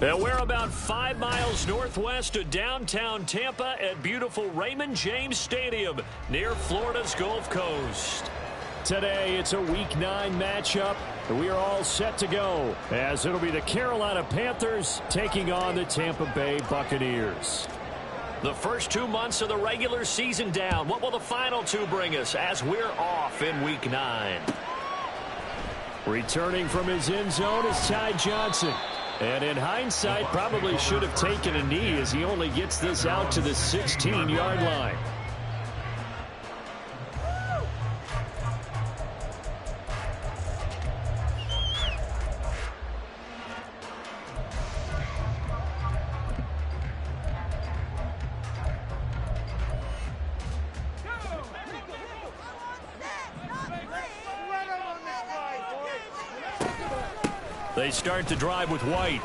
And we're about 5 miles northwest of downtown Tampa at beautiful Raymond James Stadium near Florida's Gulf Coast. Today, it's a Week 9 matchup. We are all set to go as it'll be the Carolina Panthers taking on the Tampa Bay Buccaneers. The first 2 months of the regular season down. What will the final 2 bring us as we're off in Week 9? Returning from his end zone is Ty Johnson. And in hindsight, probably should have taken a knee as he only gets this out to the 16-yard line. They start the drive with White.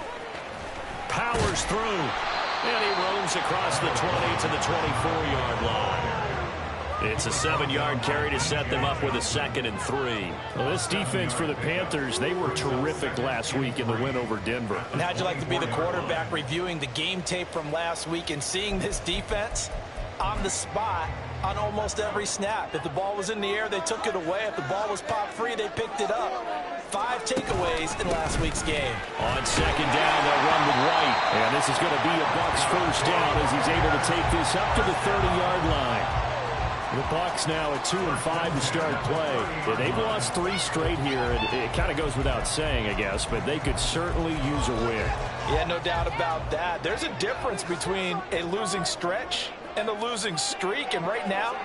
Powers through. And he roams across the 20 to the 24-yard line. It's a 7-yard carry to set them up with a 2nd and 3. Well, this defense for the Panthers, they were terrific last week in the win over Denver. And how'd you like to be the quarterback reviewing the game tape from last week and seeing this defense on the spot on almost every snap? If the ball was in the air, they took it away. If the ball was popped free, they picked it up. 5 takeaways in last week's game. On 2nd down, they'll run with White. And this is going to be a Bucs first down as he's able to take this up to the 30-yard line. The Bucs now at 2-5 to start play. Yeah, they've lost 3 straight here. It kind of goes without saying, I guess, but they could certainly use a win. Yeah, no doubt about that. There's a difference between a losing stretch and a losing streak. And right now,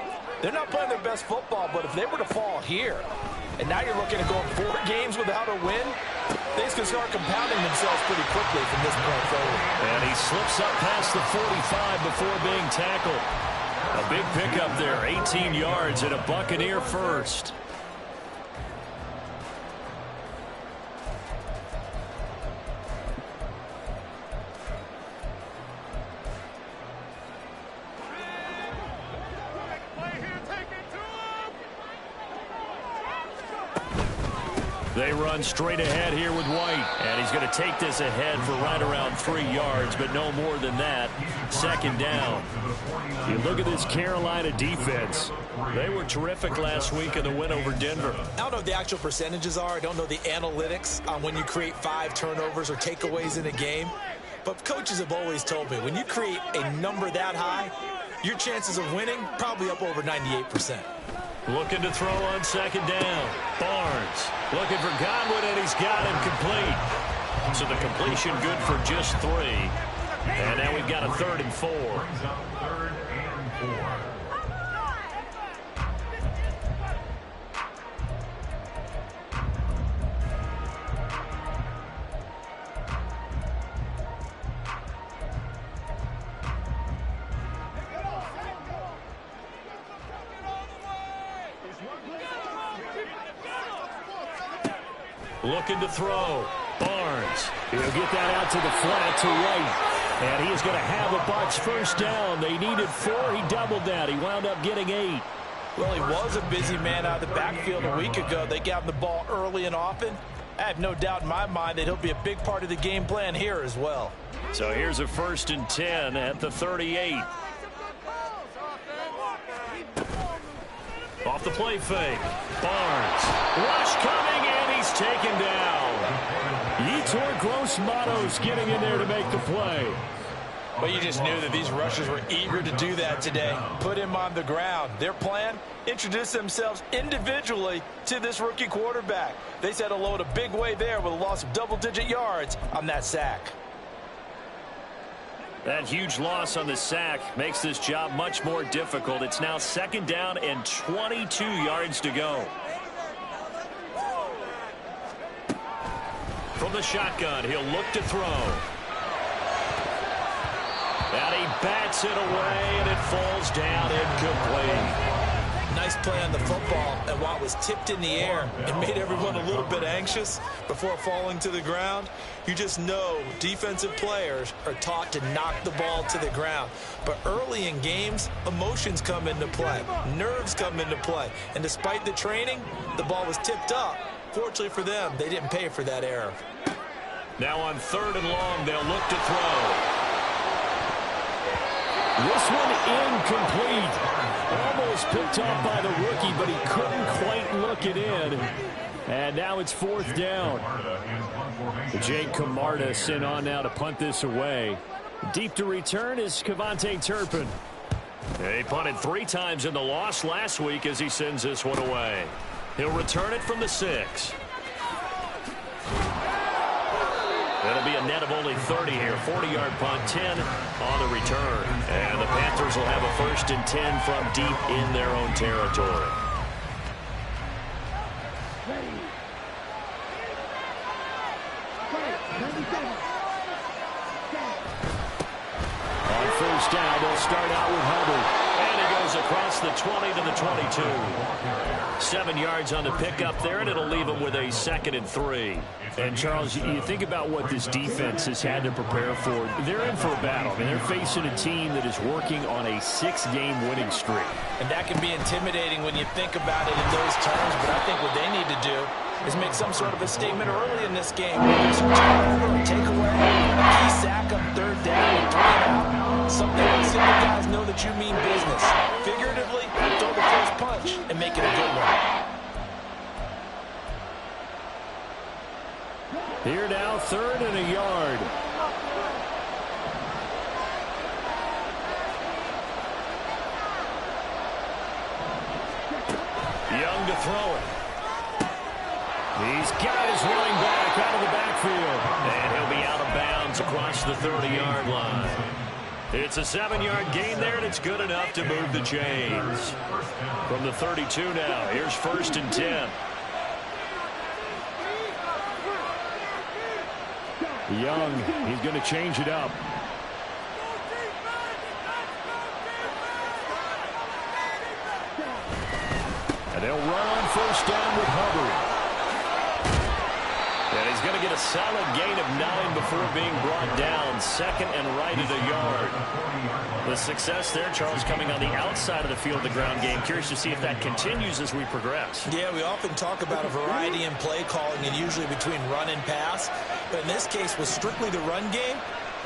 they're not playing their best football, but if they were to fall here, and now you're looking at going 4 games without a win, things can start compounding themselves pretty quickly from this point forward. And he slips up past the 45 before being tackled. A big pickup there, 18 yards and a Buccaneer first. They run straight ahead here with White. And he's going to take this ahead for right around 3 yards, but no more than that. 2nd down. You look at this Carolina defense. They were terrific last week in the win over Denver. I don't know what the actual percentages are. I don't know the analytics on when you create 5 turnovers or takeaways in a game. But coaches have always told me, when you create a number that high, your chances of winning probably up over 98%. Looking to throw on 2nd down. Barnes looking for Godwin, and he's got him complete. So the completion good for just 3. And now we've got a 3rd and 4. Looking to throw. Barnes. He'll get that out to the flat to White. And he is going to have a Bucs first down. They needed 4. He doubled that. He wound up getting 8. Well, he was a busy man out of the backfield a week ago. They got him the ball early and often. I have no doubt in my mind that he'll be a big part of the game plan here as well. So here's a 1st and 10 at the 38. Off the play fake. Barnes. Rush coming, and he's taken down. Yetur Gross-Matos getting in there to make the play. But you just knew that these rushers were eager to do that today. Put him on the ground. Their plan, introduce themselves individually to this rookie quarterback. They said hello in a big way there with a loss of double-digit yards on that sack. That huge loss on the sack makes this job much more difficult. It's now 2nd down and 22 yards to go. From the shotgun, he'll look to throw. And he bats it away, and it falls down incomplete. Nice play on the football, and while it was tipped in the air, it made everyone a little bit anxious before falling to the ground. You just know defensive players are taught to knock the ball to the ground. But early in games, emotions come into play. Nerves come into play. And despite the training, the ball was tipped up. Fortunately for them, they didn't pay for that error. Now on 3rd and long, they'll look to throw. This one incomplete. Almost picked off by the rookie, but he couldn't quite look it in. And now it's 4th down. Jake Camarda sent on now to punt this away. Deep to return is Cavante Turpin. He punted 3 times in the loss last week as he sends this one away. He'll return it from the 6. That'll be a net of only 30 here. 40-yard punt, 10 on the return. And the Panthers will have a 1st and 10 from deep in their own territory. On 1st down, they'll start out with Hubbard. And he goes across the 20 to the 22. 7 yards on the pickup there, and it'll leave him with a 2nd and 3. And, Charles, you think about what this defense has had to prepare for. They're in for a battle. I mean, they're facing a team that is working on a 6-game winning streak. And that can be intimidating when you think about it in those terms, but I think what they need to do is make some sort of a statement early in this game. Some turnover or takeaway, a key sack on 3rd down and 3 out. Something else so the guys know that you mean business. Figuratively, throw the first punch and make it a good one. Here now, 3rd and a yard. Young to throw it. He's got his running back out of the backfield. And he'll be out of bounds across the 30-yard line. It's a 7-yard gain there, and it's good enough to move the chains. From the 32 now, here's 1st and 10. Young, he's going to change it up. And they'll run on 1st down with Hubbard. And he's going to get a solid gain of 9 before being brought down. 2nd and right at a yard. The success there, Charles, coming on the outside of the field, the ground game. Curious to see if that continues as we progress. Yeah, we often talk about a variety in play calling and usually between run and pass. But in this case, with strictly the run game,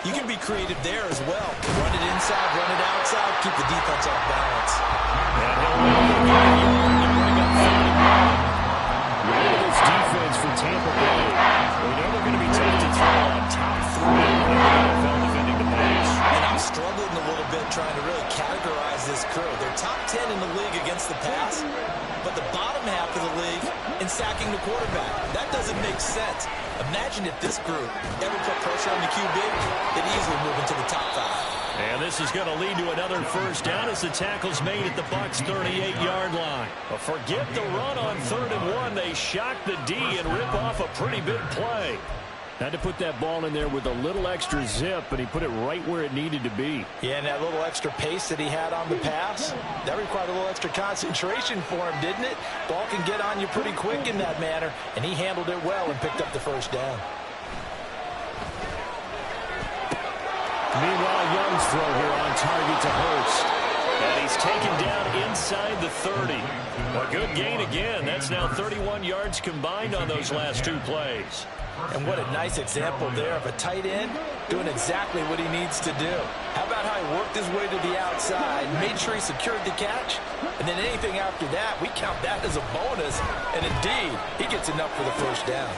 you can be creative there as well. Run it inside, run it outside, keep the defense off balance. And he'll bring up 31. Look at this defense for Tampa Bay. We know they're going to be tough to throw on top 3 in the NFL defending the pass. And I'm struggling a little bit trying to really categorize this crew. They're top 10 in the league against the pass, but the bottom half of the league in sacking the quarterback. That doesn't make sense. Imagine if this group ever put pressure on the QB, they'd easily move into the top 5. And this is going to lead to another 1st down as the tackle's made at the Bucs' 38-yard line. But forget the run on 3rd and 1. They shock the D and rip off a pretty big play. Had to put that ball in there with a little extra zip, but he put it right where it needed to be. Yeah, and that little extra pace that he had on the pass, that required a little extra concentration for him, didn't it? Ball can get on you pretty quick in that manner, and he handled it well and picked up the 1st down. Meanwhile, Young's throw here on target to Hurst. And he's taken down inside the 30. A good gain again. That's now 31 yards combined on those last 2 plays. And what a nice example there of a tight end doing exactly what he needs to do. How about how he worked his way to the outside, made sure he secured the catch, and then anything after that, we count that as a bonus. And indeed, he gets enough for the 1st down.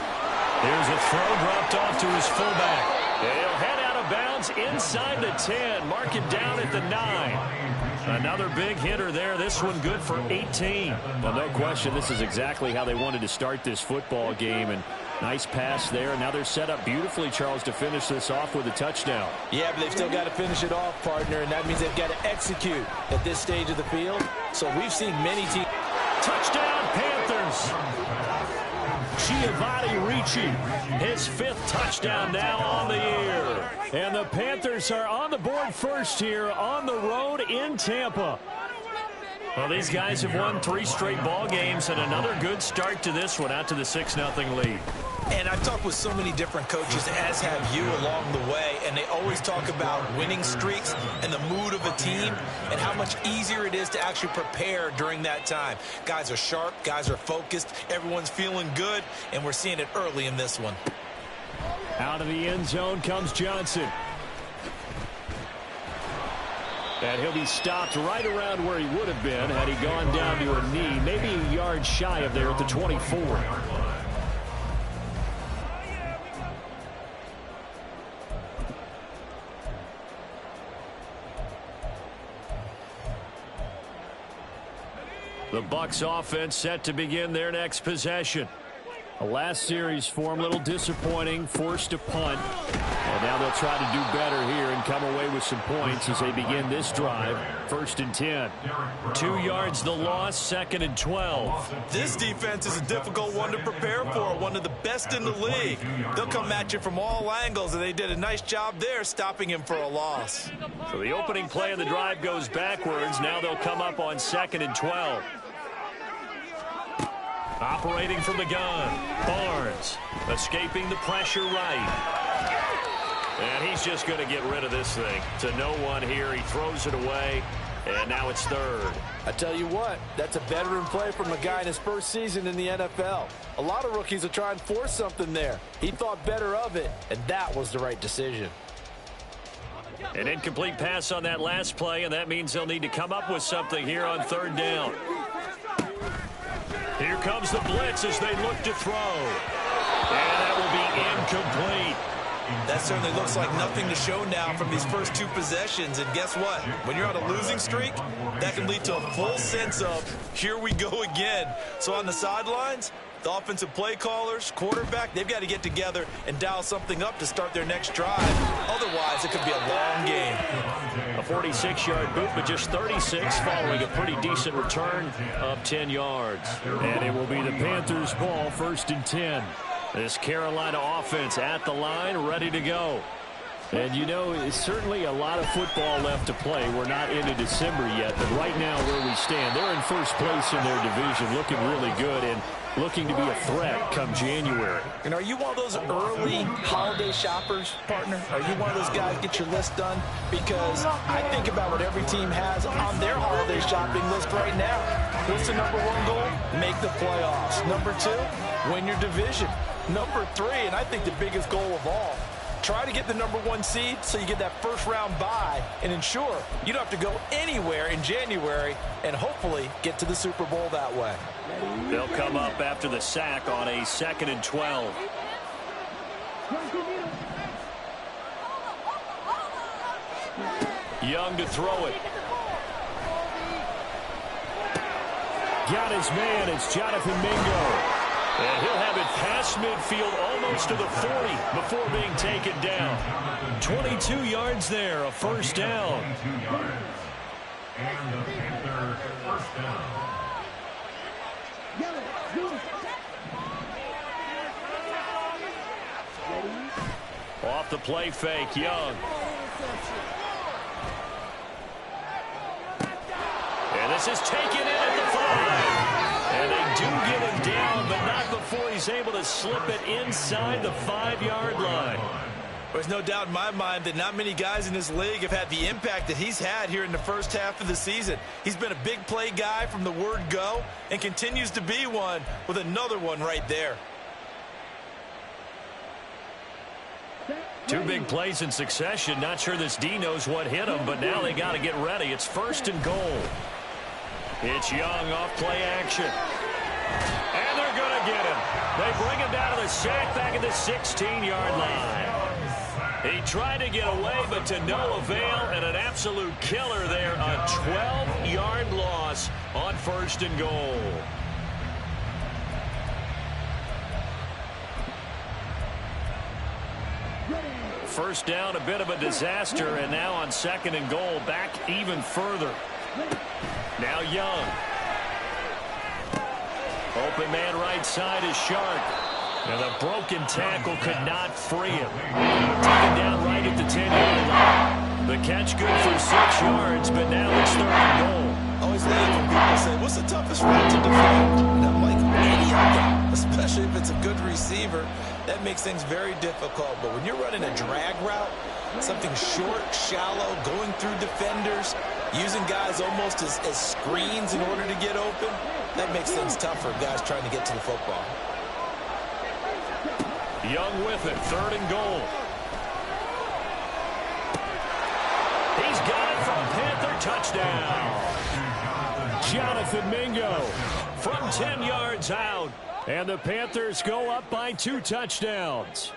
There's a throw dropped off to his fullback. He'll head out of bounds inside the 10. Mark him down at the 9. Another big hitter there. This one good for 18. Well, no question, this is exactly how they wanted to start this football game. And nice pass there. Now they're set up beautifully, Charles, to finish this off with a touchdown. Yeah, but they've still got to finish it off, partner, and that means they've got to execute at this stage of the field. So we've seen many teams. Touchdown, Panthers. Giovanni Ricci, his 5th touchdown now on the year. And the Panthers are on the board first here on the road in Tampa. Well, these guys have won 3 straight ball games and another good start to this one out to the 6-0 lead. And I've talked with so many different coaches, as have you, along the way, and they always talk about winning streaks and the mood of a team and how much easier it is to actually prepare during that time. Guys are sharp, guys are focused, everyone's feeling good, and we're seeing it early in this one. Out of the end zone comes Johnson. And he'll be stopped right around where he would have been had he gone down to a knee, maybe a yard shy of there at the 24. The Bucs offense set to begin their next possession. The last series for him, a little disappointing, forced a punt. And now they'll try to do better here and come away with some points as they begin this drive. 1st and 10. 2 yards the loss, 2nd and 12. This defense is a difficult one to prepare for, one of the best in the league. They'll come at you from all angles, and they did a nice job there stopping him for a loss. So the opening play of the drive goes backwards. Now they'll come up on 2nd and 12. Operating from the gun, Barnes escaping the pressure right. And he's just going to get rid of this thing. To no one here, he throws it away, and now it's 3rd. I tell you what, that's a veteran play from a guy in his first season in the NFL. A lot of rookies will try and force something there. He thought better of it, and that was the right decision. An incomplete pass on that last play, and that means they'll need to come up with something here on 3rd down. Here comes the blitz as they look to throw. And that will be incomplete. That certainly looks like nothing to show now from these first 2 possessions. And guess what? When you're on a losing streak, that can lead to a full sense of, here we go again. So on the sidelines, the offensive play callers, quarterback, they've got to get together and dial something up to start their next drive. Otherwise, it could be a long game. A 46-yard boot, but just 36 following a pretty decent return of 10 yards. And it will be the Panthers' ball, 1st and 10. This Carolina offense at the line, ready to go. And, you know, it's certainly a lot of football left to play. We're not into December yet, but right now where we stand, they're in first place in their division, looking really good and looking to be a threat come January. And are you one of those early holiday shoppers, partner? Are you one of those guys get your list done? Because I think about what every team has on their holiday shopping list right now. What's the number 1 goal? Make the playoffs. Number 2, win your division. Number 3, and I think the biggest goal of all, try to get the number 1 seed so you get that first-round bye and ensure you don't have to go anywhere in January and hopefully get to the Super Bowl that way. They'll come up after the sack on a 2nd and 12. Young to throw it. Got his man. It's Jonathan Mingo. And he'll have it past midfield almost to the 40 before being taken down. 22 yards there, a 1st down. And the Panthers' 1st down. Off the play fake, Young. And this is taken in at the 5. And they do get him down, but not before he's able to slip it inside the 5-yard line. There's no doubt in my mind that not many guys in this league have had the impact that he's had here in the first half of the season. He's been a big play guy from the word go and continues to be one with another one right there. 2 big plays in succession. Not sure this D knows what hit him, but now they got to get ready. It's 1st and goal. It's Young off play action. And they're going to get him. They bring him down to the sack back at the 16-yard line. He tried to get away, but to no avail, and an absolute killer there. A 12-yard loss on 1st and goal. First down, a bit of a disaster, and now on 2nd and goal, back even further. Now Young. Open man right side is Shark. And the broken tackle could not free him. Taken down right at the 10-yard line. The catch good for 6 yards, but now it's 3rd and goal. Always love when people say, what's the toughest route to defend? And I'm like, any of them, especially if it's a good receiver. That makes things very difficult. But when you're running a drag route, something short, shallow, going through defenders, using guys almost as screens in order to get open, that makes things tough for guys trying to get to the football. Young with it, 3rd and goal. He's got it from Panther touchdown. Jonathan Mingo from 10 yards out. And the Panthers go up by 2 touchdowns.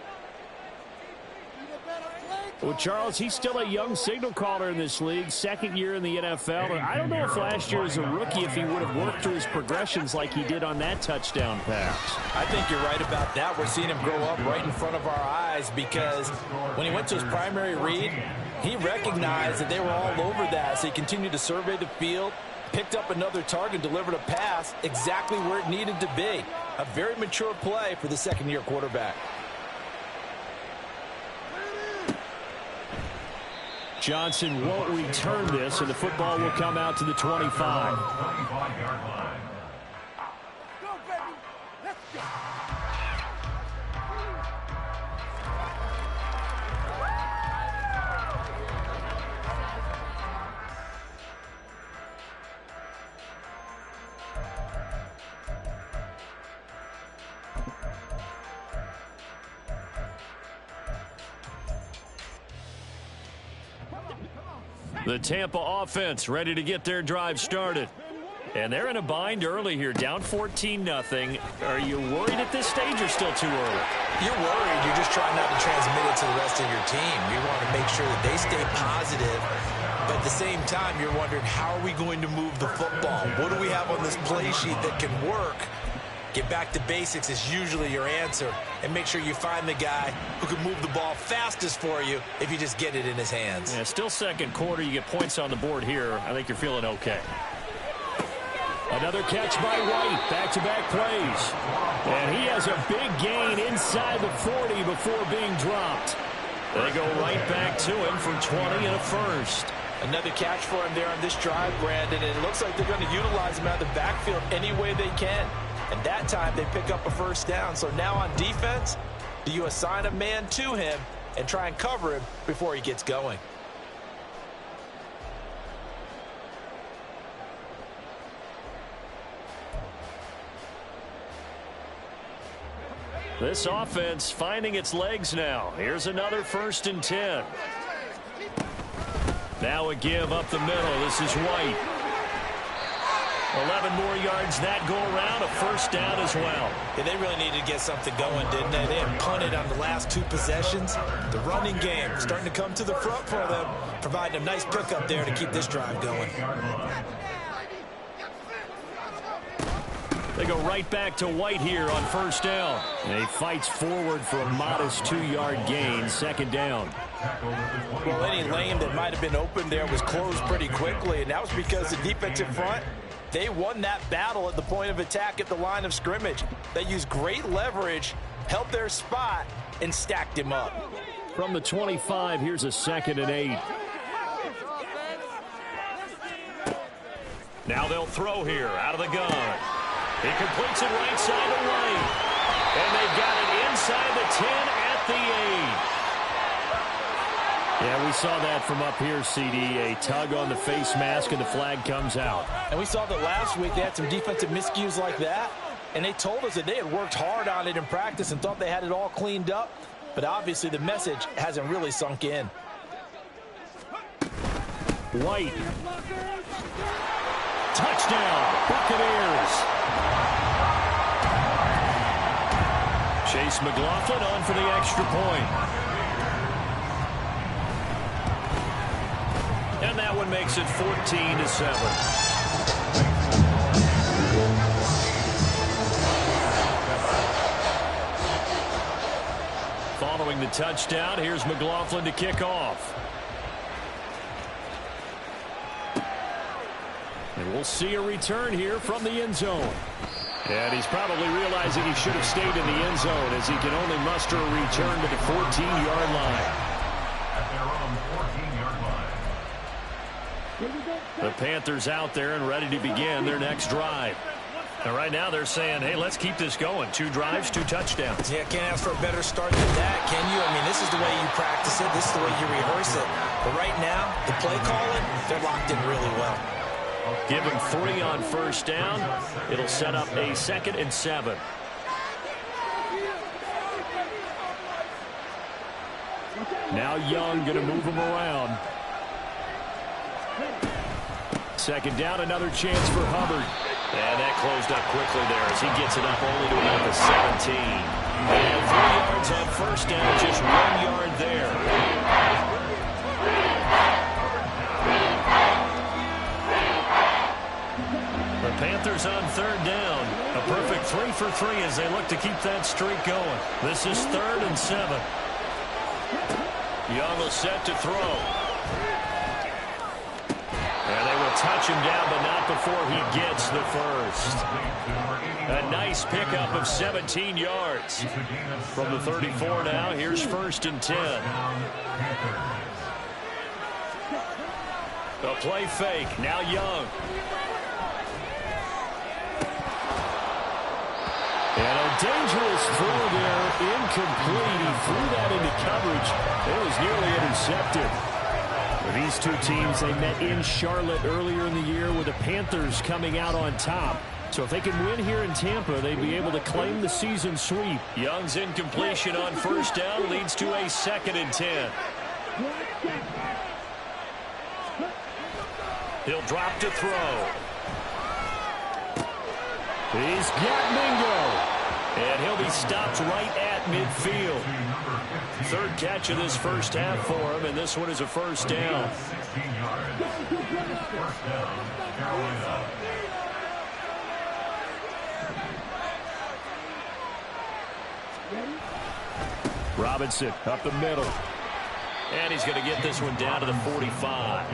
Well, Charles, he's still a young signal caller in this league, 2nd year in the NFL. And I don't know if last year as a rookie if he would have worked through his progressions like he did on that touchdown pass. I think you're right about that. We're seeing him grow up right in front of our eyes because when he went to his primary read, he recognized that they were all over that. So he continued to survey the field, picked up another target, delivered a pass exactly where it needed to be. A very mature play for the 2nd-year quarterback. Johnson won't return this, and the football will come out to the 25. The Tampa offense ready to get their drive started. And they're in a bind early here, down 14-0. Are you worried at this stage or still too early? You're worried. You're just trying not to transmit it to the rest of your team. You want to make sure that they stay positive. But at the same time, you're wondering, how are we going to move the football? What do we have on this play sheet that can work? Get back to basics is usually your answer. And make sure you find the guy who can move the ball fastest for you if you just get it in his hands. Yeah, still 2nd quarter. You get points on the board here. I think you're feeling okay. Another catch by White. Back-to-back plays. And he has a big gain inside the 40 before being dropped. They go right back to him from 20 and a first. Another catch for him there on this drive, Brandon. And it looks like they're going to utilize him out of the backfield any way they can. And that time they pick up a first down. So now on defense, do you assign a man to him and try and cover him before he gets going? This offense finding its legs now. Here's another 1st and 10. Now a give up the middle. This is White. 11 more yards that go around, a first down as well. Yeah, they really needed to get something going, didn't they? They had punted on the last 2 possessions. The running game starting to come to the front for them, providing a nice pickup there to keep this drive going. They go right back to White here on first down. And he fights forward for a modest 2-yard gain, 2nd down. Well, any lane that might have been open there was closed pretty quickly, and that was because the defensive front, they won that battle at the point of attack at the line of scrimmage. They used great leverage, held their spot, and stacked him up. From the 25, here's a 2nd and 8. Now they'll throw here out of the gun. He completes it right side to White. And they've got it inside the 10 at the 8. Yeah, we saw that from up here, CD. A tug on the face mask, and the flag comes out. And we saw that last week. They had some defensive miscues like that. And they told us that they had worked hard on it in practice and thought they had it all cleaned up. But obviously the message hasn't really sunk in. White. Touchdown, Buccaneers. Chase McLaughlin on for the extra point. And that one makes it 14-7. Following the touchdown, here's McLaughlin to kick off. And we'll see a return here from the end zone. And he's probably realizing he should have stayed in the end zone as he can only muster a return to the 14-yard line. The Panthers out there and ready to begin their next drive. And right now they're saying, hey, let's keep this going. 2 drives, 2 touchdowns. Yeah, can't ask for a better start than that, can you? I mean, this is the way you practice it. This is the way you rehearse it. But right now, the play calling, they're locked in really well. Give him 3 on first down. It'll set up a 2nd and 7. Now Young going to move him around. Second down, another chance for Hubbard. And that closed up quickly there as he gets it up only to about the 17. And 3 yards on first down, just 1 yard there. The Panthers on third down. A perfect 3 for 3 as they look to keep that streak going. This is 3rd and 7. Young will set to throw. And they will touch him down, but not before he gets the first. A nice pickup of 17 yards. From the 34 now, here's 1st and 10. A play fake. Now Young. And a dangerous throw there. Incomplete. He threw that into coverage. It was nearly intercepted. These two teams, they met in Charlotte earlier in the year with the Panthers coming out on top. So if they can win here in Tampa, they'd be able to claim the season sweep. Young's incompletion on first down leads to a 2nd and 10. He'll drop to throw. He's got Mingo. And he'll be stopped right at midfield. 3rd catch of this first half for him, and this one is a first down. Robinson up the middle. And he's going to get this one down to the 45.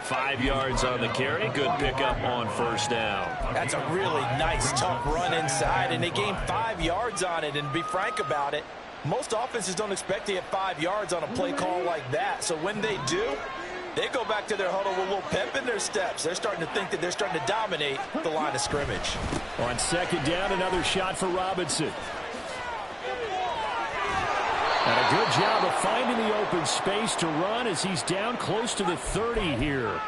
5 yards on the carry. Good pickup on first down. That's a really nice, tough run inside, and they gained 5 yards on it. And to be frank about it, most offenses don't expect to get 5 yards on a play call like that. So when they do, they go back to their huddle with a little pep in their steps. They're starting to think that they're starting to dominate the line of scrimmage. On 2nd down, another shot for Robinson. And a good job of finding the open space to run as he's down close to the 30 here.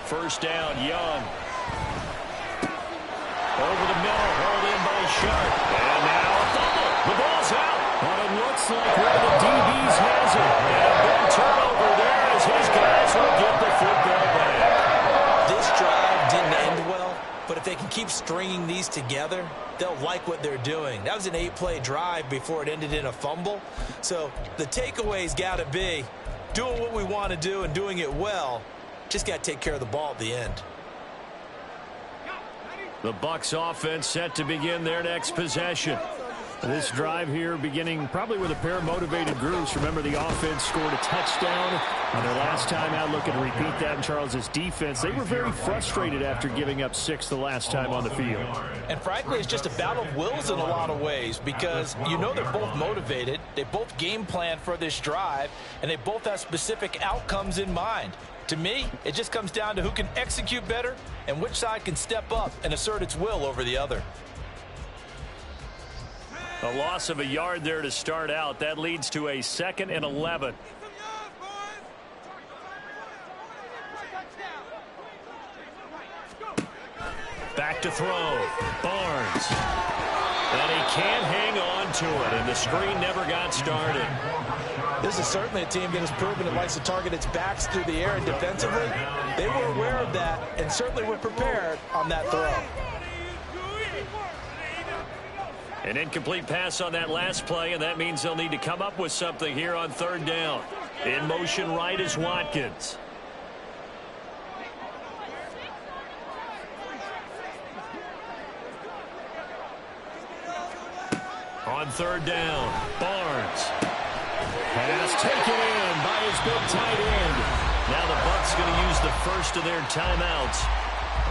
First down, Young. Over the middle, hauled in by Sharp. And now a fumble. The ball's out. But it looks like one of the DBs has it. And a big turnover there as his guys will get the football back. This drive didn't end well, but if they can keep stringing these together, they'll like what they're doing. That was an 8-play drive before it ended in a fumble. So the takeaway's got to be doing what we want to do and doing it well. Just got to take care of the ball at the end. The Bucs offense set to begin their next possession. This drive here beginning probably with a pair of motivated groups. Remember, the offense scored a touchdown on their last time out. Looking to repeat that in Charles's defense. They were very frustrated after giving up 6 the last time on the field. And frankly, it's just a battle of wills in a lot of ways because you know they're both motivated. They both game plan for this drive, and they both have specific outcomes in mind. To me, it just comes down to who can execute better and which side can step up and assert its will over the other. A loss of a yard there to start out. That leads to a 2nd and 11. Back to throw. Barnes. And he can't hang on to it, and the screen never got started. This is certainly a team that has proven it likes to target its backs through the air and defensively. They were aware of that and certainly were prepared on that throw. An incomplete pass on that last play, and that means they'll need to come up with something here on 3rd down. In motion right is Watkins. On 3rd down, Barnes. Pass taken in by his big tight end. Now the Bucs going to use the first of their timeouts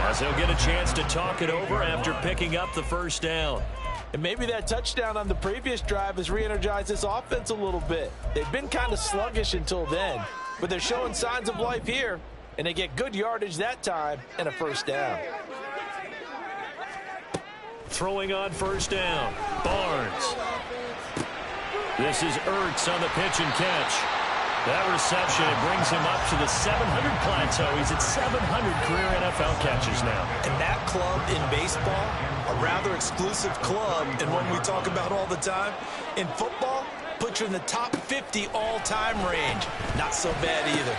as they'll get a chance to talk it over after picking up the first down. And maybe that touchdown on the previous drive has re-energized this offense a little bit. They've been kind of sluggish until then, but they're showing signs of life here, and they get good yardage that time and a first down. Throwing on first down. Barnes. This is Ertz on the pitch and catch. That reception, it brings him up to the 700 plateau. He's at 700 career NFL catches now. And that club in baseball, a rather exclusive club, and one we talk about all the time. In football, puts you in the top 50 all-time range. Not so bad either.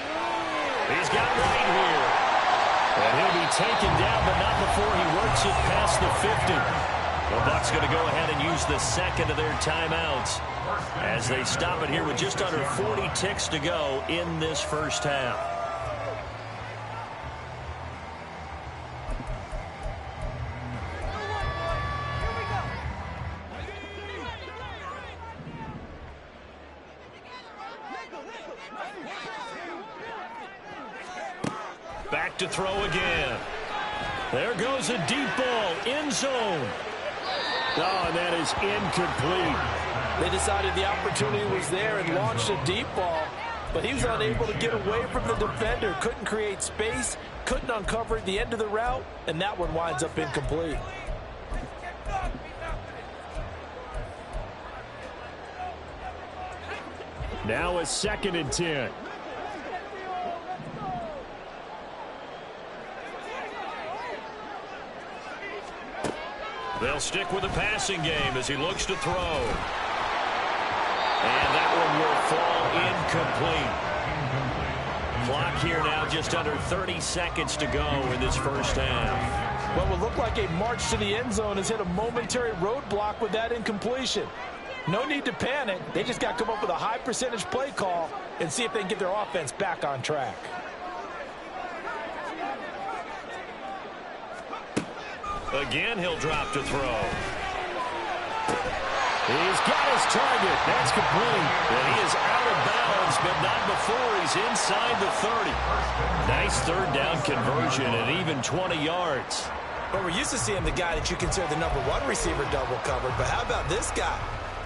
He's got White here. And he'll be taken down, but not before he works it past the 50. The Bucs going to go ahead and use the second of their timeouts as they stop it here with just under 40 ticks to go in this first half. Back to throw again. There goes a deep ball, end zone. Oh, and that is incomplete. They decided the opportunity was there and launched a deep ball, but he was unable to get away from the defender. Couldn't create space, couldn't uncover the end of the route, and that one winds up incomplete. Now a 2nd and 10. They'll stick with the passing game as he looks to throw. And that one will fall incomplete. Clock here now just under 30 seconds to go in this first half. What would look like a march to the end zone has hit a momentary roadblock with that incompletion. No need to panic. They just got to come up with a high percentage play call and see if they can get their offense back on track. Again, he'll drop to throw. He's got his target. That's complete. And he is out of bounds, but not before he's inside the 30. Nice third down conversion and even 20 yards. Well, we're used to seeing the guy that you consider the #1 receiver double covered, but how about this guy?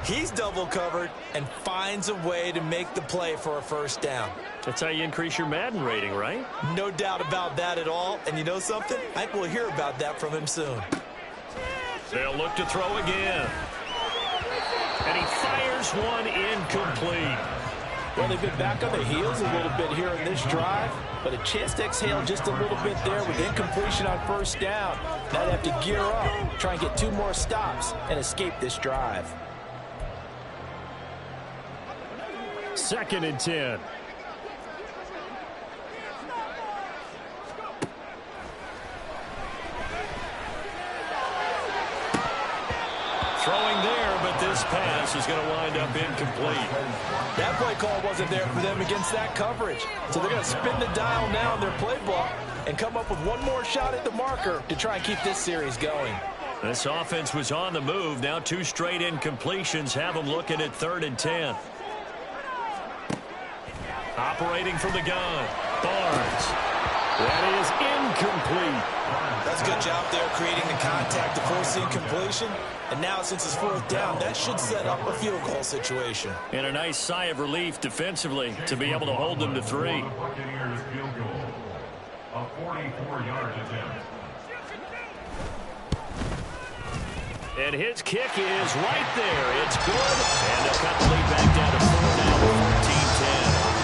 He's double covered and finds a way to make the play for a first down. That's how you increase your Madden rating, right? No doubt about that at all. And you know something? I think we'll hear about that from him soon. They'll look to throw again. And he fires one incomplete. Well, they've been back on their heels a little bit here in this drive, but a chance to exhale just a little bit there with incompletion on first down. Now they have to gear up, try and get 2 more stops, and escape this drive. 2nd and 10. Throwing there, but this pass is going to wind up incomplete. That play call wasn't there for them against that coverage. So they're going to spin the dial now in their playbook and come up with one more shot at the marker to try and keep this series going. This offense was on the move. Now 2 straight incompletions have them looking at 3rd and 10. Operating from the gun, Barnes. That is incomplete. That's a good job there creating the contact to force the incompletion. And now since it's 4th down, that should set up a field goal situation. And a nice sigh of relief defensively to be able to hold them to 3. Buccaneers field goal, a 44-yard attempt. And his kick is right there. It's good. And they'll cut the lead back down to 4 now with 14-10.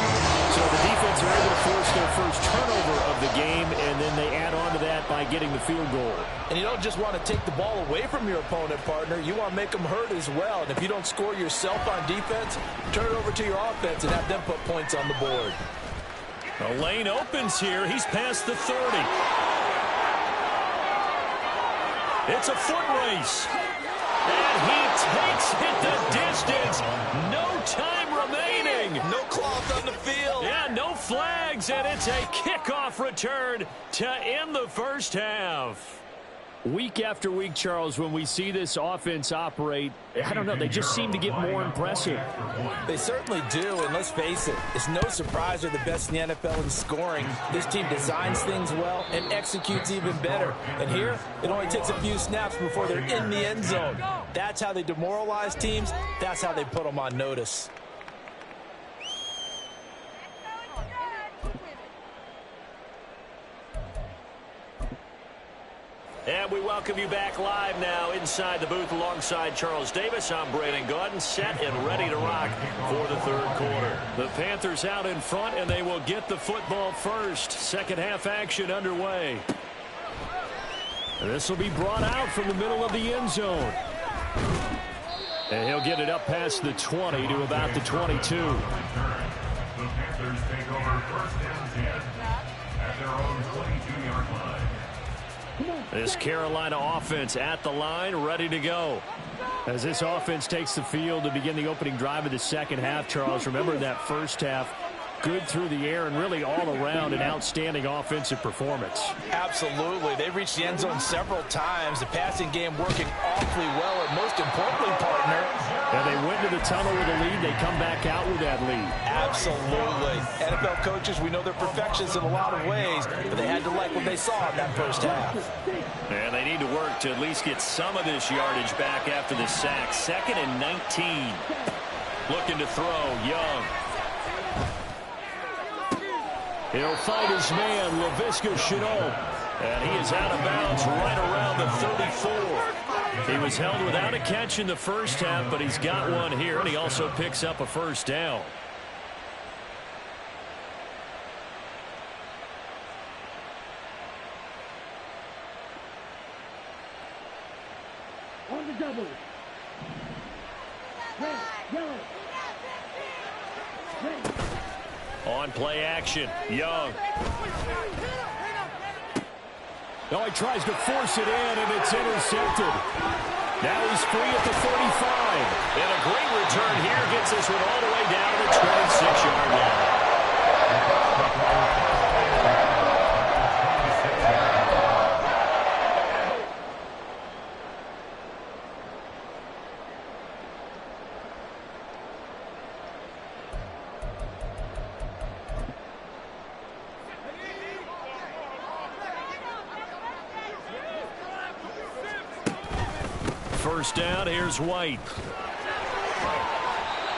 So the defense are able to force their first turnover of the game, and then they add on to that by getting the field goal. And you don't just want to take the ball away from your opponent, partner. You want to make them hurt as well. And if you don't score yourself on defense, turn it over to your offense and have them put points on the board. The lane opens here. He's past the 30. It's a foot race. And he takes it the distance. No time remaining. No cloth on the field. Yeah, no flags, and it's a kickoff return to end the first half. Week after week, Charles, when we see this offense operate, I don't know, they just seem to get more impressive. They certainly do, and let's face it, it's no surprise they're the best in the NFL in scoring. This team designs things well and executes even better. And here, it only takes a few snaps before they're in the end zone. That's how they demoralize teams. That's how they put them on notice. And we welcome you back live now inside the booth alongside Charles Davis. I'm Brandon Gaudin, set and ready to rock for the third quarter. The Panthers out in front, and they will get the football first. Second half action underway. This will be brought out from the middle of the end zone. And he'll get it up past the 20 to about the 22. The Panthers take over first and 10 at their own 22-yard line. This Carolina offense at the line, ready to go. As this offense takes the field to begin the opening drive of the second half, Charles, remember that first half, good through the air and really all around an outstanding offensive performance. Absolutely. They reached the end zone several times. The passing game working awfully well, and most importantly, partner. And they went to the tunnel with a lead. They come back out with that lead. Absolutely. NFL coaches, we know they're perfectionists in a lot of ways, but they had to like what they saw in that first half. And they need to work to at least get some of this yardage back after the sack. 2nd and 19. Looking to throw, Young. He'll fight his man, Laviska Shenault. And he is out of bounds right around the 34. He was held without a catch in the first half, but he's got one here, and he also picks up a first down. On the double. Red, yellow. Red. On play action, Young. Oh, he tries to force it in, and it's intercepted. Now he's free at the 45. And a great return here gets this one all the way down to the 26-yard line. First down, here's White.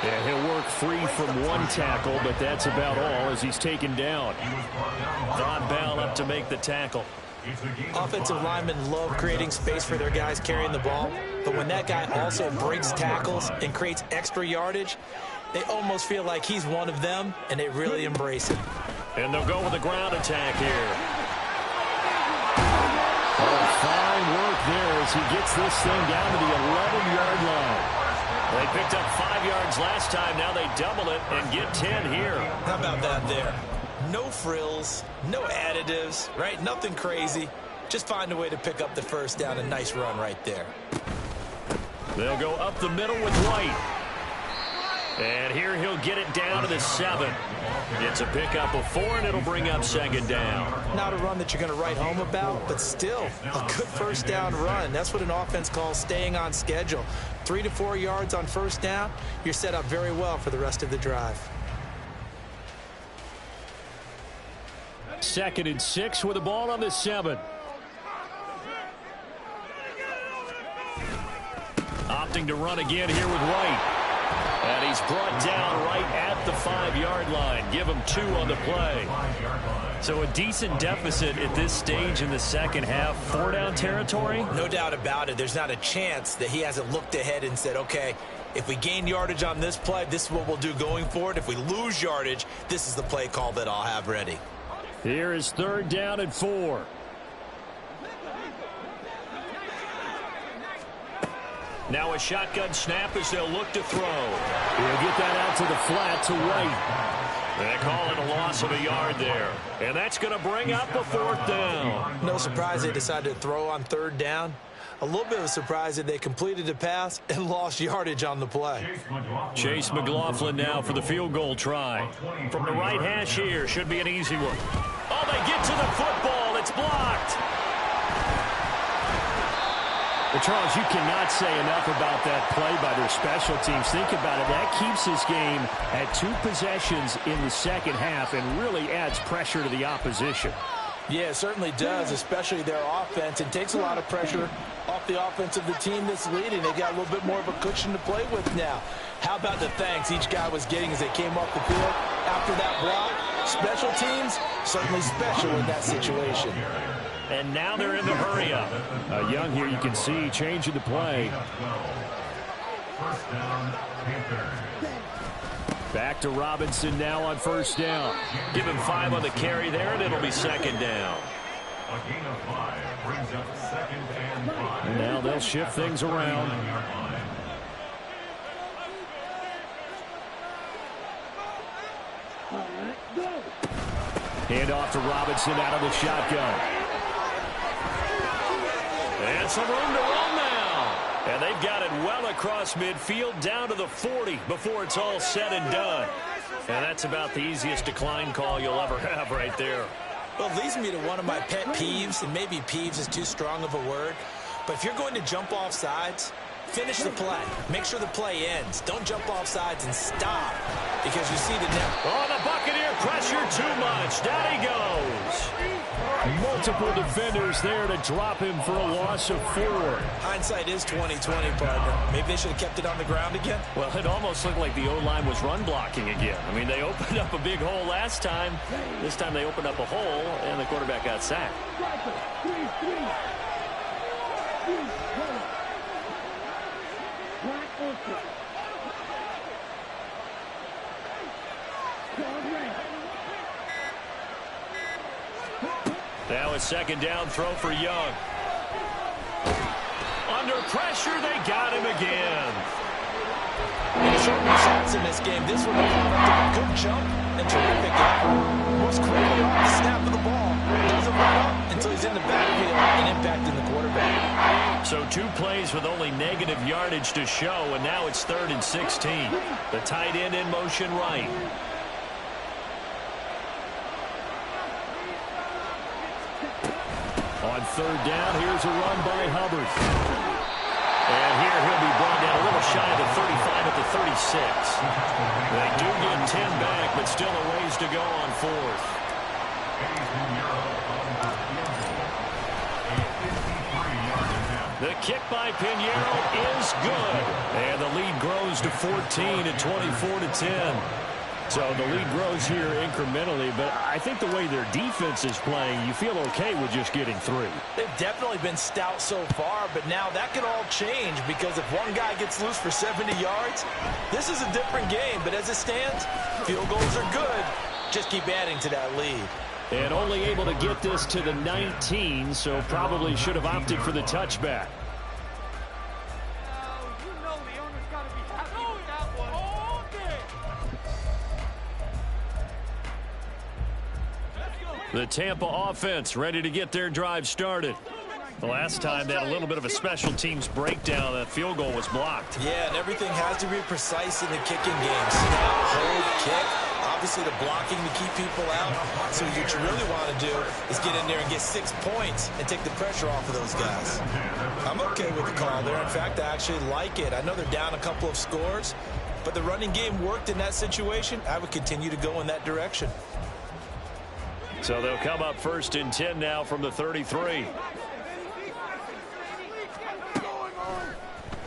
And he'll work free from one tackle, but that's about all as he's taken down. Von Bell up to make the tackle. Offensive linemen love creating space for their guys carrying the ball, but when that guy also breaks tackles and creates extra yardage, they almost feel like he's one of them, and they really embrace it. And they'll go with a ground attack here. Oh, fine work there as he gets this thing down to the 11-yard line. They picked up 5 yards last time. Now they double it and get 10 here. How about that there? No frills, no additives, right? Nothing crazy. Just find a way to pick up the first down. A nice run right there. They'll go up the middle with White. And here he'll get it down to the 7. It's a pickup of 4, and it'll bring up second down. Not a run that you're going to write home about, but still a good first down run. That's what an offense calls staying on schedule. 3 to 4 yards on first down, you're set up very well for the rest of the drive. 2nd and 6 with the ball on the 7. Opting to run again here with White. And he's brought down right at the 5-yard line. Give him 2 on the play. So a decent deficit at this stage in the second half. 4-down territory? No doubt about it. There's not a chance that he hasn't looked ahead and said, okay, if we gain yardage on this play, this is what we'll do going forward. If we lose yardage, this is the play call that I'll have ready. Here is 3rd down and 4. Now a shotgun snap as they'll look to throw. He'll get that out to the flat to White. They call it a loss of a yard there. And that's going to bring up a 4th down. No surprise they decided to throw on 3rd down. A little bit of a surprise that they completed the pass and lost yardage on the play. Chase McLaughlin now for the field goal try. From the right hash here, should be an easy one. Oh, they get to the football. It's blocked. But Charles, you cannot say enough about that play by their special teams. Think about it. That keeps this game at 2 possessions in the second half and really adds pressure to the opposition. Yeah, it certainly does, especially their offense. It takes a lot of pressure off the offense of the team that's leading. They got a little bit more of a cushion to play with now. How about the thanks each guy was getting as they came off the field after that block? Special teams, certainly special in that situation. And now they're in the hurry-up. Young here, you can see, changing the play. First down, Panthers. Back to Robinson now on first down. Give him 5 on the carry there, and it'll be second down. A gain of 5 brings up second and 5. And now they'll shift things around. Hand off to Robinson out of the shotgun. And some room to run now. And they've got it well across midfield down to the 40 before it's all said and done. And that's about the easiest decline call you'll ever have right there. Well, it leads me to one of my pet peeves, and maybe peeves is too strong of a word. But if you're going to jump off sides, finish the play. Make sure the play ends. Don't jump off sides and stop because you see the net. Oh, the Buccaneer pressure too much. Down he goes. Multiple defenders there to drop him for a loss of 4. Hindsight is 20/20, partner. Maybe they should have kept it on the ground again. Well, it almost looked like the O-line was run blocking again. I mean, they opened up a big hole last time. This time they opened up a hole, and the quarterback got sacked. Now a second down throw for Young. Under pressure, they got him again. Shortened shots in this game. This one, a good jump and terrific effort. Most quickly off the snap of the ball. Doesn't run up until he's in the backfield and impacting the quarterback. So 2 plays with only negative yardage to show, and now it's 3rd and 16. The tight end in motion right. On 3rd down, here's a run by Hubbard. And here he'll be brought down a little shy of the 35 at the 36. They do get 10 back, but still a ways to go on 4th. The kick by Pinheiro is good. And the lead grows to 14 at 24-10. So the lead grows here incrementally, but I think the way their defense is playing, you feel okay with just getting 3. They've definitely been stout so far, but now that could all change because if one guy gets loose for 70 yards, this is a different game. But as it stands, field goals are good. Just keep adding to that lead. And only able to get this to the 19, so probably should have opted for the touchback. The Tampa offense ready to get their drive started. The last time they had a little bit of a special teams breakdown. That field goal was blocked. Yeah, and everything has to be precise in the kicking game. Snap, hold, kick. Obviously, the blocking to keep people out. So what you really want to do is get in there and get 6 points and take the pressure off of those guys. I'm okay with the call there. In fact, I actually like it. I know they're down a couple of scores, but the running game worked in that situation. I would continue to go in that direction. So they'll come up 1st and 10 now from the 33.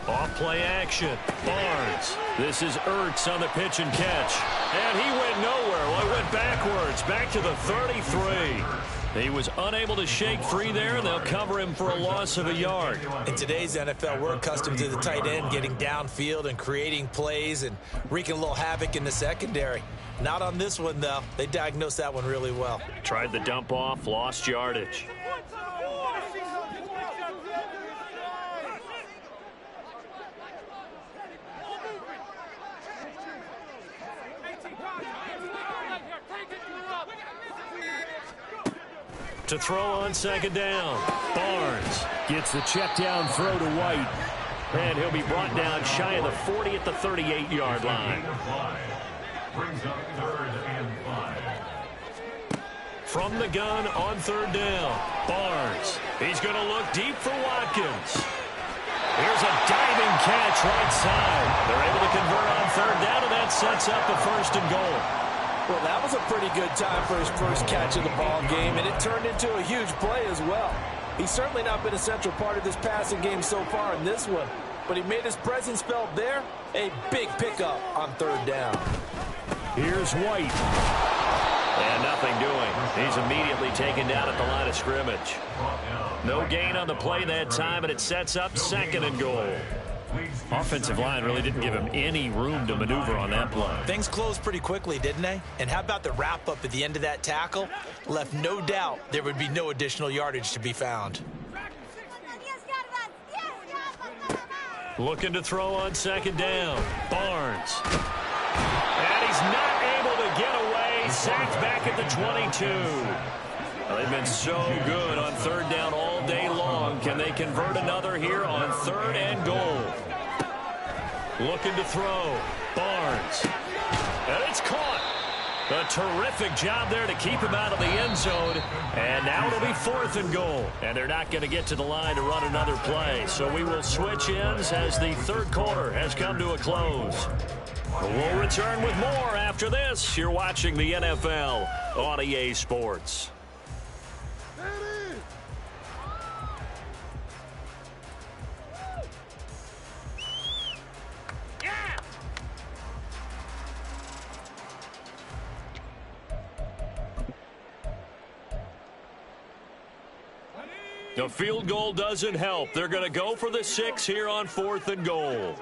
Off play action. Barnes. This is Ertz on the pitch and catch. And he went nowhere. Well, he went backwards. Back to the 33. He was unable to shake free there, and they'll cover him for a loss of a yard. In today's NFL, we're accustomed to the tight end getting downfield and creating plays and wreaking a little havoc in the secondary. Not on this one, though. They diagnosed that one really well. Tried the dump off, lost yardage. To throw on 2nd down. Barnes gets the check down throw to White. And he'll be brought down shy of the 40 at the 38-yard line. Brings up 3rd and 5. From the gun on 3rd down. Barnes. He's going to look deep for Watkins. Here's a diving catch right side. They're able to convert on 3rd down, and that sets up the 1st and goal. Well, that was a pretty good time for his first catch of the ball game, and it turned into a huge play as well. He's certainly not been a central part of this passing game so far in this one, but he made his presence felt there. A big pickup on 3rd down. Here's White. And nothing doing. He's immediately taken down at the line of scrimmage. No gain on the play that time, and it sets up 2nd and goal. Offensive line really didn't give him any room to maneuver on that play. Things closed pretty quickly, didn't they? And how about the wrap-up at the end of that tackle? Left no doubt there would be no additional yardage to be found. Looking to throw on 2nd down. Barnes. And he's not able to get away. Sacked back at the 22. They've been so good on 3rd down all day long. Can they convert another here on 3rd and goal? Looking to throw. Barnes. And it's caught. A terrific job there to keep him out of the end zone. And now it'll be 4th and goal. And they're not going to get to the line to run another play. So we will switch ends as the 3rd quarter has come to a close. We'll return with more after this. You're watching the NFL on EA Sports. The field goal doesn't help. They're going to go for the 6 here on 4th and goal. And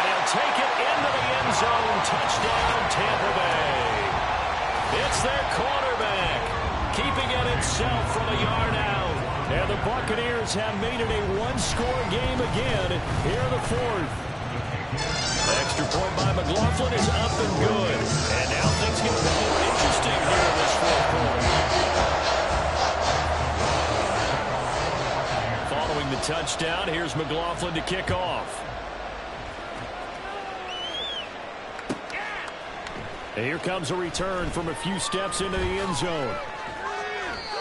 he'll take it into the end zone. Touchdown, Tampa Bay. It's their quarterback, keeping it himself from a yard out. And the Buccaneers have made it a one-score game again here in the 4th. Extra point by McLaughlin is up and good. And now things get more interesting here in this 4th quarter. Following the touchdown, here's McLaughlin to kick off. And here comes a return from a few steps into the end zone.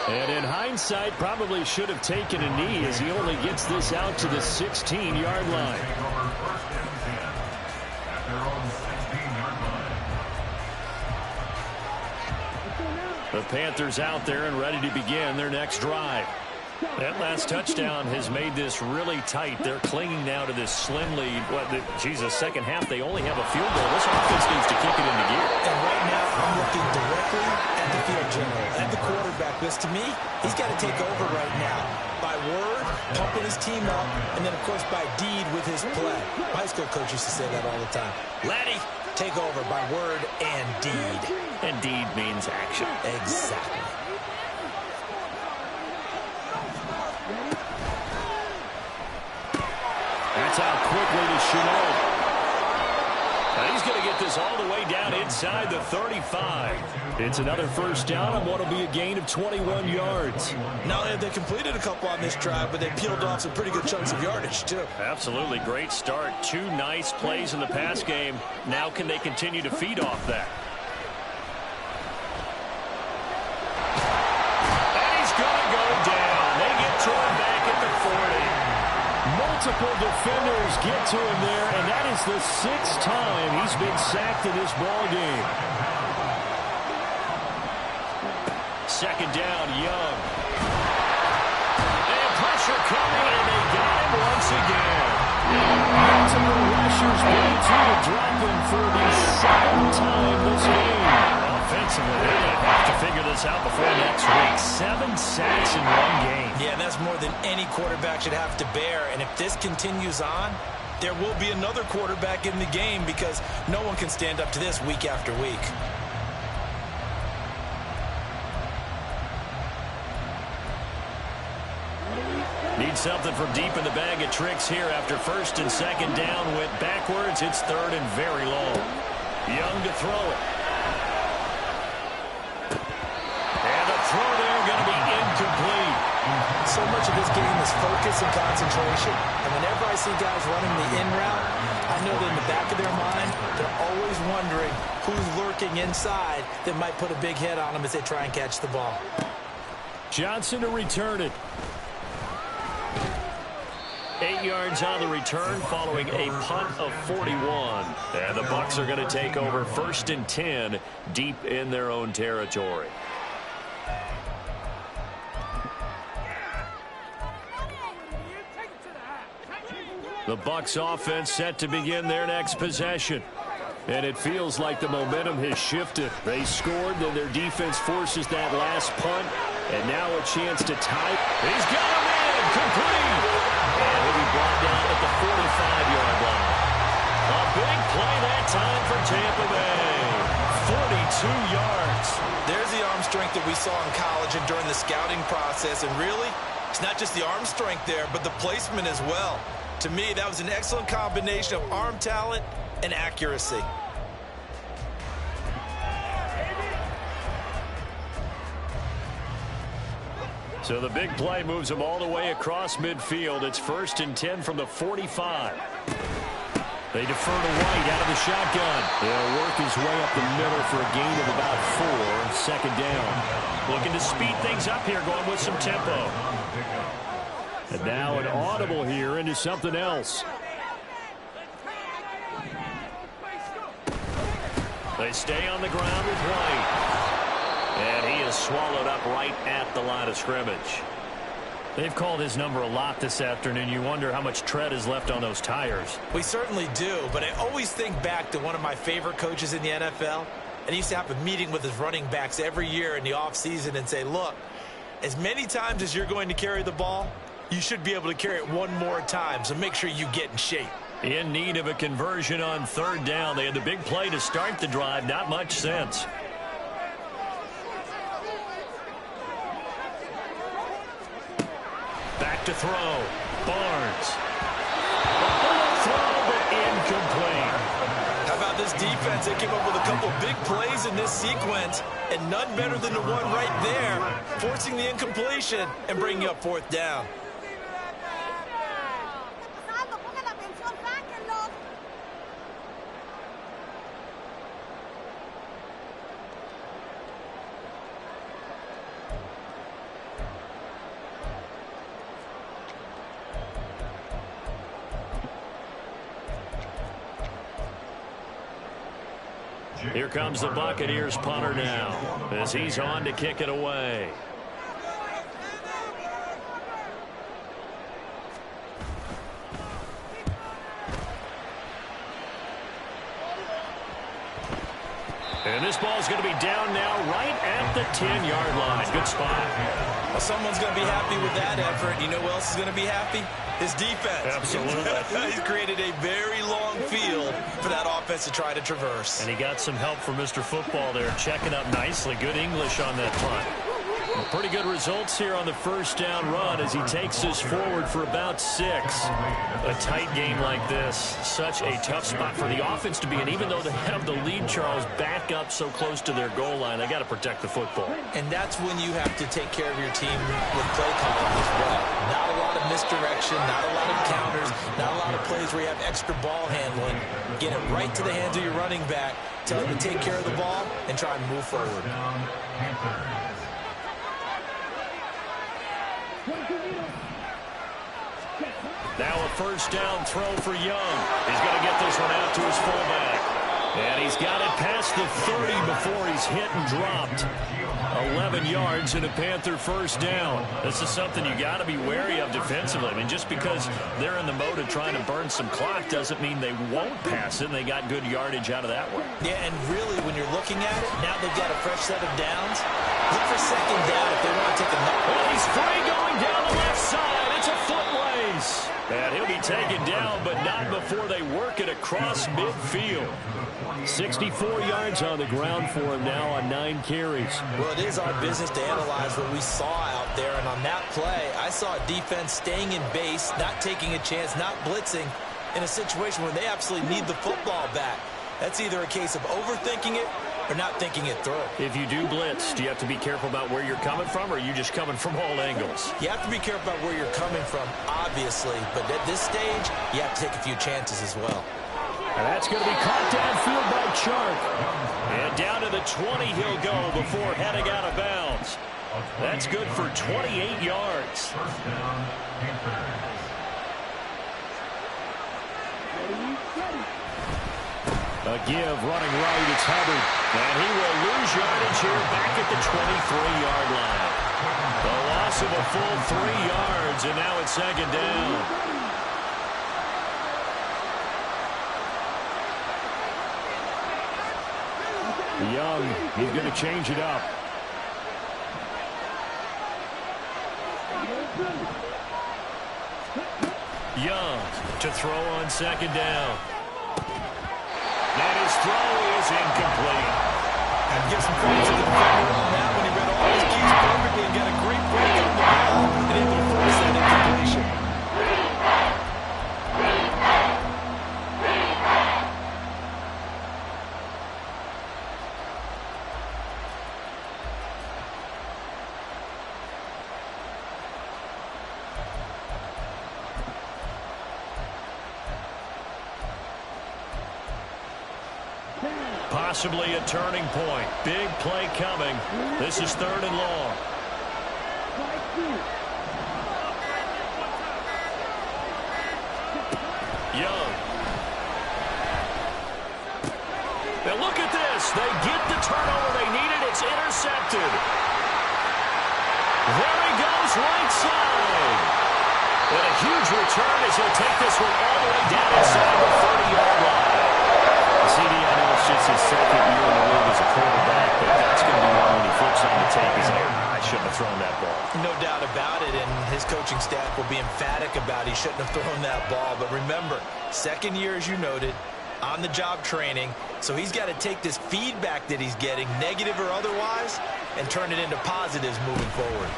And in hindsight, probably should have taken a knee as he only gets this out to the 16-yard line. The Panthers out there and ready to begin their next drive. That last touchdown has made this really tight. They're clinging now to this slim lead. Second half, they only have a field goal. This offense needs to kick it into gear. And right now, I'm looking directly at the field general, at the quarterback. Because to me, he's got to take over right now. By word, pumping his team up, and then, of course, by deed with his play. My high school coach used to say that all the time. Laddie, take over by word and deed. And deed means action. Exactly. That's out quickly to Chenault. And he's going to get this all the way down inside the 35. It's another first down on what will be a gain of 21 yards. Not only have they completed a couple on this drive, but they peeled off some pretty good chunks of yardage, too. Absolutely. Great start. 2 nice plays in the pass game. Now can they continue to feed off that? And he's going to go down. They get to him back at the 40. Multiple defenders get to him there, and that is the 6th time he's been sacked in this ball game. 2nd down, Young. And pressure coming, and they got him once again. Multiple rushers waiting to drop him for the 2nd time this game. Offensively, they're going to have to figure this out before next week. 7 sacks in one game. Yeah, that's more than any quarterback should have to bear. And if this continues on, there will be another quarterback in the game because no one can stand up to this week after week. Need something from deep in the bag of tricks here after 1st and 2nd down. Went backwards. It's 3rd and very long. Young to throw it. And the throw there going to be incomplete. So much of this game is focus and concentration. And whenever I see guys running the in route, I know that in the back of their mind, they're always wondering who's lurking inside that might put a big hit on them as they try and catch the ball. Johnson to return it. 8 yards on the return following a punt of 41. And the Bucs are going to take over 1st and 10 deep in their own territory. The Bucs offense set to begin their next possession. And it feels like the momentum has shifted. They scored, then their defense forces that last punt. And now a chance to tie. He's got him in. Complete. And he'll be brought down at the 45-yard line. A big play that time for Tampa Bay. 42 yards. There's the arm strength that we saw in college and during the scouting process. And really, it's not just the arm strength there, but the placement as well. To me, that was an excellent combination of arm talent and accuracy. So the big play moves him all the way across midfield. It's 1st and 10 from the 45. They defer to White out of the shotgun. He'll work his way up the middle for a gain of about 4. 2nd down. Looking to speed things up here, going with some tempo. And now an audible here into something else. They stay on the ground with White. And he is swallowed up right at the line of scrimmage. They've called his number a lot this afternoon. You wonder how much tread is left on those tires. We certainly do, but I always think back to one of my favorite coaches in the NFL. And he used to have a meeting with his running backs every year in the offseason and say, look, as many times as you're going to carry the ball, you should be able to carry it one more time, so make sure you get in shape. In need of a conversion on 3rd down. They had the big play to start the drive. Not much sense. Back to throw. Barnes. Throw, but incomplete. How about this defense? They came up with a couple big plays in this sequence, and none better than the one right there, forcing the incompletion and bringing up 4th down. Here comes the Buccaneers punter now as he's on to kick it away. And this ball's going to be down now right at the 10-yard line. Good spot. Well, someone's going to be happy with that effort. You know who else is going to be happy? His defense. Absolutely. He's created a very long field for that offense to try to traverse. And he got some help from Mr. Football there, checking up nicely. Good English on that punt. Pretty good results here on the 1st down run as he takes us forward for about 6. A tight game like this, such a tough spot for the offense to be in. Even though they have the lead, Charles, back up so close to their goal line, they got to protect the football. And that's when you have to take care of your team with play calling as well. Not a lot of misdirection, not a lot of counters, not a lot of plays where you have extra ball handling. Get it right to the hands of your running back, tell him to take care of the ball, and try and move forward. Now a 1st down throw for Young. He's going to get this one out to his fullback. And he's got it past the 30 before he's hit and dropped. 11 yards and a Panther 1st down. This is something you got to be wary of defensively. I mean, just because they're in the mode of trying to burn some clock doesn't mean they won't pass it. And they got good yardage out of that one. Yeah, and really, when you're looking at it, now they've got a fresh set of downs. Look for 2nd down if they want to take another. Well, he's free going down the left side. It's a foot race. And he'll be taken down, but not before they work it across midfield. 64 yards on the ground for him now on 9 carries. Well, it is our business to analyze what we saw out there. And on that play, I saw a defense staying in base, not taking a chance, not blitzing in a situation where they absolutely need the football back. That's either a case of overthinking it or not thinking it through. If you do blitz, do you have to be careful about where you're coming from, or are you just coming from all angles? You have to be careful about where you're coming from, obviously. But at this stage, you have to take a few chances as well. And that's going to be caught downfield by Chark. And down to the 20 he'll go before heading out of bounds. That's good for 28 yards. First down, Panthers. A give running right, it's Hubbard. And he will lose yardage here back at the 23-yard line. The loss of a full 3 yards, and now it's 2nd down. Young, he's going to change it up. Young to throw on second down. And his throw is incomplete. And give some credit to the defender on that when he read all his keys perfectly and got a great break on the ball and able to force that incompletion. Possibly a turning point. Big play coming. This is 3rd and long. Young. Now look at this. They get the turnover they needed. It's intercepted. There he goes, right side. And a huge return as he'll take this one all the way down inside the 30-yard line. CD, I know it's just his 2nd year in the league as a quarterback, but that's going to be one when he flips on the tape. He's like, I shouldn't have thrown that ball. No doubt about it, and his coaching staff will be emphatic about he shouldn't have thrown that ball. But remember, 2nd year, as you noted, on-the-job training, so he's got to take this feedback that he's getting, negative or otherwise, and turn it into positives moving forward.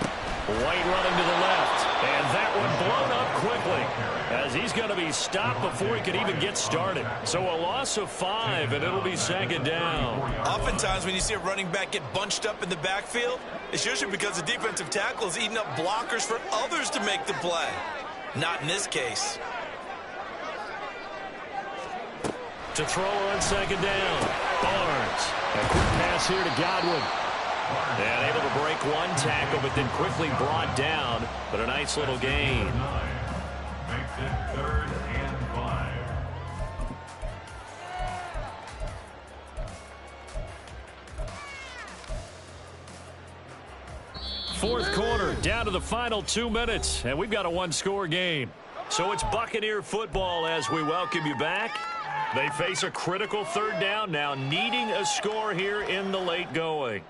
White running to the left, and that one blown up quickly as he's going to be stopped before he can even get started. So a loss of 5, and it'll be 2nd down. Oftentimes when you see a running back get bunched up in the backfield, it's usually because the defensive tackle is eating up blockers for others to make the play. Not in this case. To throw on 2nd down, Barnes. A quick pass here to Godwin. And able to break one tackle, but then quickly brought down. But a nice little gain. Makes it 3rd and 5. Fourth quarter, down to the final 2 minutes, and we've got a one-score game. So it's Buccaneer football as we welcome you back. They face a critical 3rd down now, needing a score here in the late going.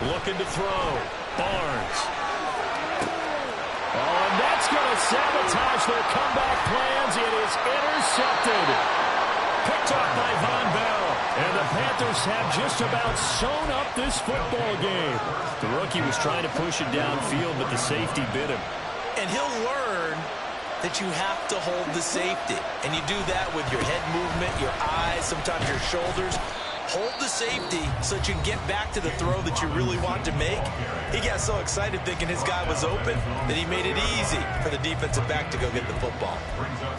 Looking to throw. Barnes. Oh, and that's going to sabotage their comeback plans. It is intercepted. Picked off by Von Bell. And the Panthers have just about sewn up this football game. The rookie was trying to push it downfield, but the safety bit him. And he'll learn that you have to hold the safety. And you do that with your head movement, your eyes, sometimes your shoulders. Hold the safety so that you can get back to the throw that you really want to make. He got so excited thinking his guy was open that he made it easy for the defensive back to go get the football.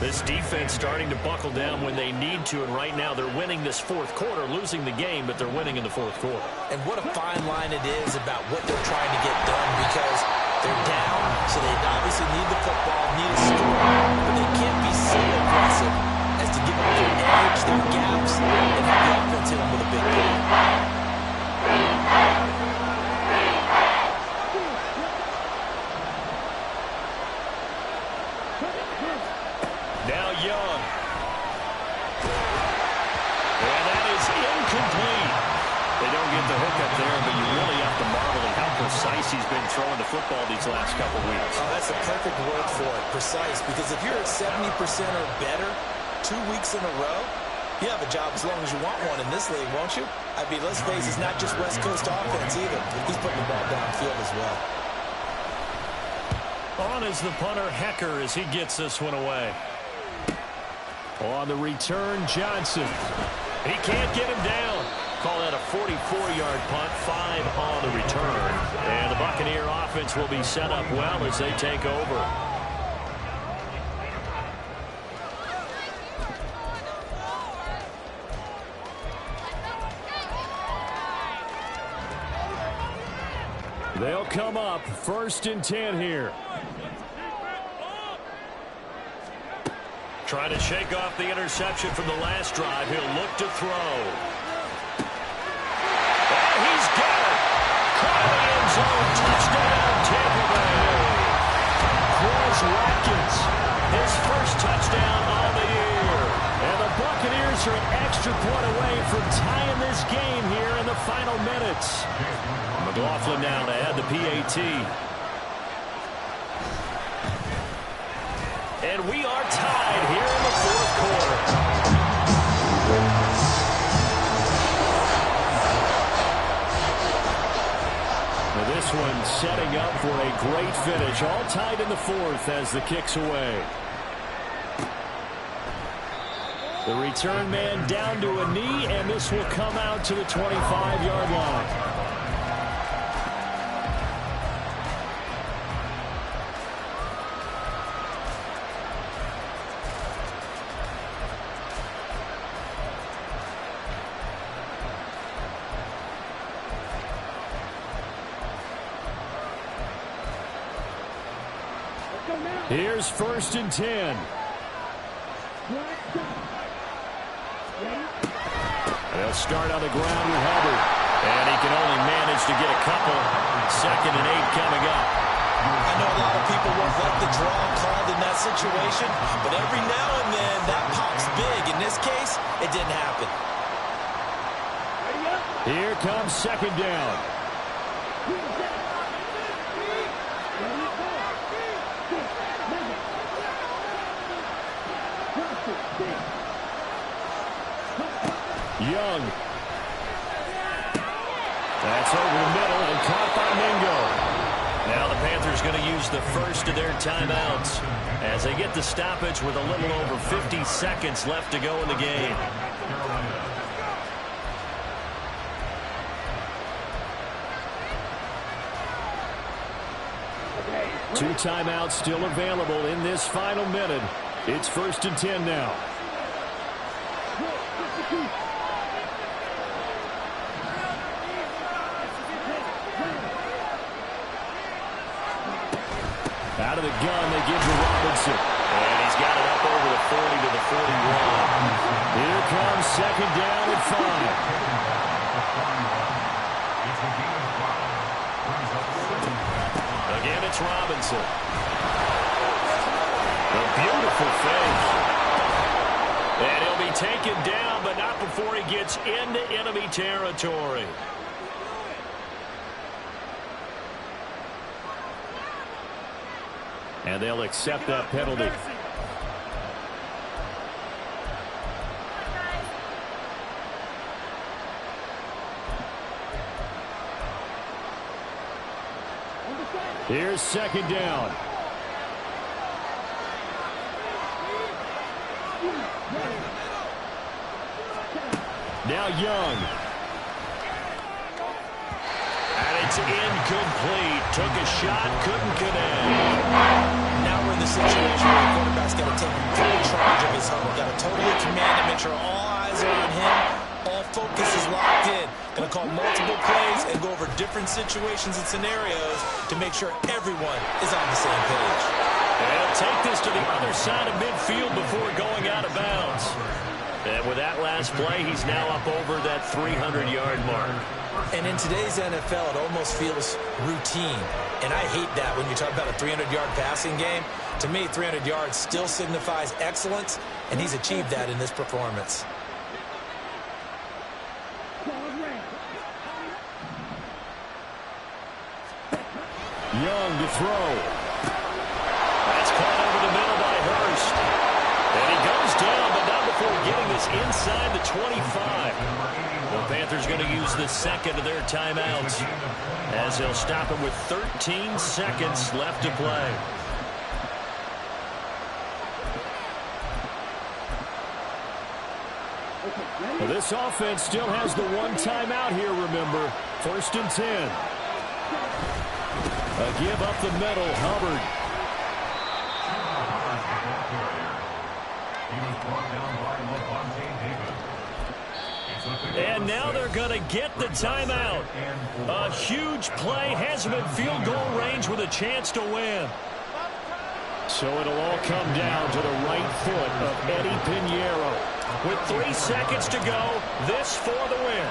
This defense starting to buckle down when they need to, and right now they're winning this 4th quarter, losing the game, but they're winning in the 4th quarter. And what a fine line it is about what they're trying to get done, because they're down, so they obviously need the football, need a score, but they can't be so aggressive as to give up their edge, their gaps, and have the offense hit them with a big play. Now Young. And that is incomplete. They don't get the hook up there, but you really have to marvel at how precise he's been throwing the football these last couple weeks. Oh, that's the perfect word for it, precise, because if you're at 70% or better 2 weeks in a row, you have a job as long as you want one in this league, won't you? I mean, let's face it, it's not just West Coast offense either. He's putting the ball downfield as well. On is the punter, Hecker, as he gets this one away. On the return, Johnson. He can't get him down. Call that a 44-yard punt, 5 on the return. And the Buccaneer offense will be set up well as they take over. They'll come up 1st and 10 here. Trying to shake off the interception from the last drive. He'll look to throw. And he's got it. Caught in the end zone. Touchdown, Tampa Bay. Chris Watkins, his first touchdown on the year. And the Buccaneers are an extra point away from tying this game here in the final minutes. McLaughlin now to add the PAT. And we are tied here in the fourth quarter. Now this one setting up for a great finish. All tied in the fourth as the kick's away. The return man down to a knee, and this will come out to the 25-yard line. Here's 1st and 10. They'll start on the ground with Hubbard. And he can only manage to get a couple. 2nd and 8 coming up. I know a lot of people won't like the draw called in that situation, but every now and then that pops big. In this case, it didn't happen. Here comes 2nd down. Young. That's over the middle and caught by Mingo. Now the Panthers going to use the first of their timeouts as they get the stoppage with a little over 50 seconds left to go in the game. Two timeouts still available in this final minute. It's 1st and 10 now. Out of the gun, they give to Robinson. And he's got it up over the 40 to the 41. Here comes 2nd down and 5. Again, it's Robinson. A beautiful fake. And he'll be taken down, but not before he gets into enemy territory. And they'll accept that penalty. Here's 2nd down. Now Young. And it's incomplete. Took a shot, couldn't connect. Now we're in the situation where the quarterback's got to take full charge of his huddle. Got to totally command it, make sure all eyes are on him. All focus is locked in. Going to call multiple plays and go over different situations and scenarios to make sure everyone is on the same page. And he'll take this to the other side of midfield before going out of bounds. And with that last play, he's now up over that 300-yard mark. And in today's NFL, it almost feels routine. And I hate that when you talk about a 300-yard passing game. To me, 300 yards still signifies excellence, and he's achieved that in this performance. Young to throw. That's caught over the middle by Hurst. And he goes down, but not before getting this inside the 25. The Panthers going to use the second of their timeouts as they'll stop him with 13 seconds left to play. Well, this offense still has the one timeout here, remember. 1st and 10. A give up the middle, Hubbard. And now they're going to get the timeout. A huge play has him in field goal range with a chance to win. So it'll all come down to the right foot of Eddie Pinheiro. With 3 seconds to go, this for the win.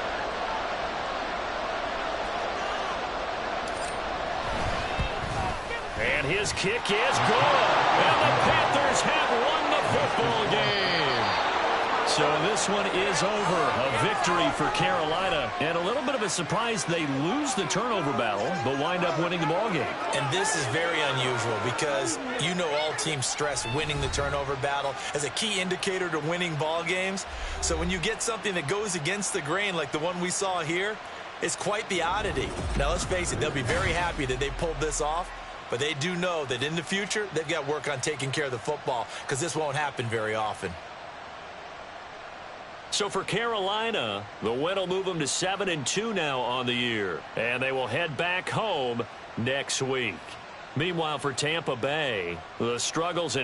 And his kick is good. And the Panthers have won the football game. So this one is over. A victory for Carolina. And a little bit of a surprise, they lose the turnover battle, but wind up winning the ball game. And this is very unusual because you know all teams stress winning the turnover battle as a key indicator to winning ball games. So when you get something that goes against the grain like the one we saw here, it's quite the oddity. Now let's face it, they'll be very happy that they pulled this off. But they do know that in the future, they've got to work on taking care of the football because this won't happen very often. So for Carolina, the win will move them to 7-2 now on the year. And they will head back home next week. Meanwhile, for Tampa Bay, the struggles and